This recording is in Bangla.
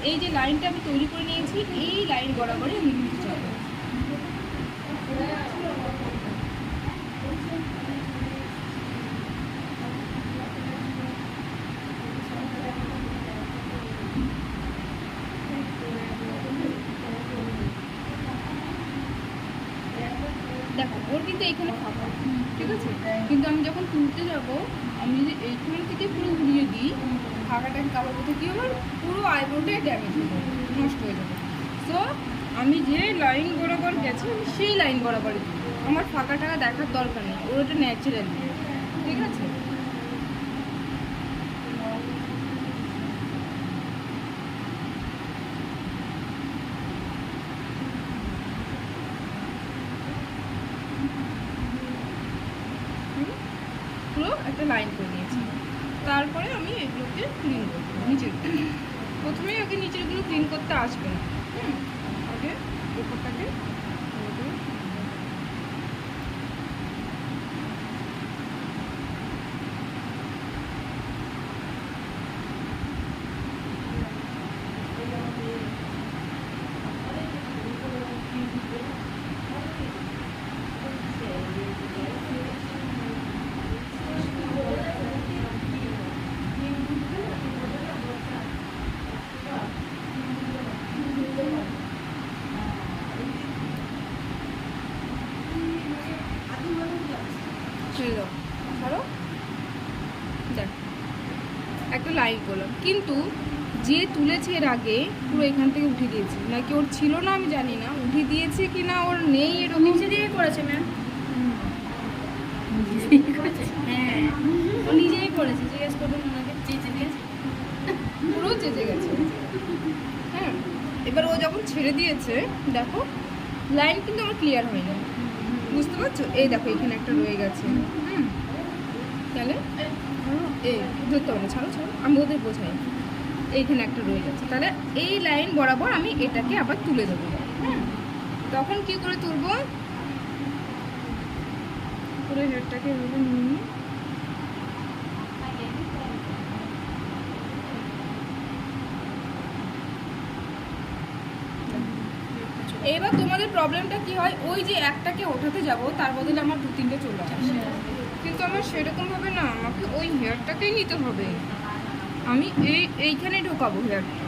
এই যে লাইনটা আমি তৈরি করে নিয়েছি, এই লাইন বরাবরই আমি কিন্তু যাবো। দেখো ওর কিন্তু এইখানে ফাঁকা, ঠিক আছে, কিন্তু আমি যখন তুলতে যাবো আমি যদি এইখান থেকে পুরো ঘুরিয়ে দিই, ফাঁকাটাকে কাবার করতে কী আমার পুরো আইব্রোটাই ড্যামেজ হয়ে যাবে, নষ্ট হয়ে যাবে। সো আমি যে লাইন বরাবর গেছি আমি সেই লাইন বরাবরই দিই, আমার ফাঁকা টাকা দেখার দরকার নেই, ওর ওটা ন্যাচারালি, ঠিক আছে। পুরো একটা লাইন করে নিয়েছি, তারপরে আমি এগুলোকে ক্লিন করবো নিচের, প্রথমেই ওকে নিচেরগুলো ক্লিন করতে আসবে না, আগে উপরটাকে ছেড়ে দাও, ছাড়ো, দেখ একটা লাইন করলাম, কিন্তু যে তুলেছে এর আগে পুরো এখান থেকে উঠে দিয়েছে, নাকি ওর ছিল না আমি জানি না, উঠে দিয়েছে কি না ওর নেই, এরকম নিচে দিয়ে করেছে ম্যাম, হ্যাঁ ও নিজেই করেছে, জিজ্ঞেস করবেন ওনাকে, চেঁচে দিয়েছে, পুরো চেঁচে গেছে। হ্যাঁ, এবার ও যখন ছেড়ে দিয়েছে দেখো লাইন কিন্তু আমার ক্লিয়ার হয়নি, বুঝতে পারছো, এই দেখো এখানে একটা রয়ে গেছে, তাহলে এই ধরতে হবে না, ছাড়ো ছাড়ো, আমি ওদের বোঝাই, এইখানে একটা রয়ে গেছে, তাহলে এই লাইন বরাবর আমি এটাকে আবার তুলে দেবো। তখন কি করে তুলবো, পুরো হেডটাকে এভাবে নিয়ে এবার তোমাদের প্রবলেমটা কি হয়, ওই যে একটাকে ওঠাতে যাব তার বদলে আমার 2-3টে চলে আসে, কিন্তু আমার সেরকমভাবে না, আমাকে ওই হেয়ারটাকেই নিতে হবে, আমি এইখানে ঢোকাবো হেয়ারটা,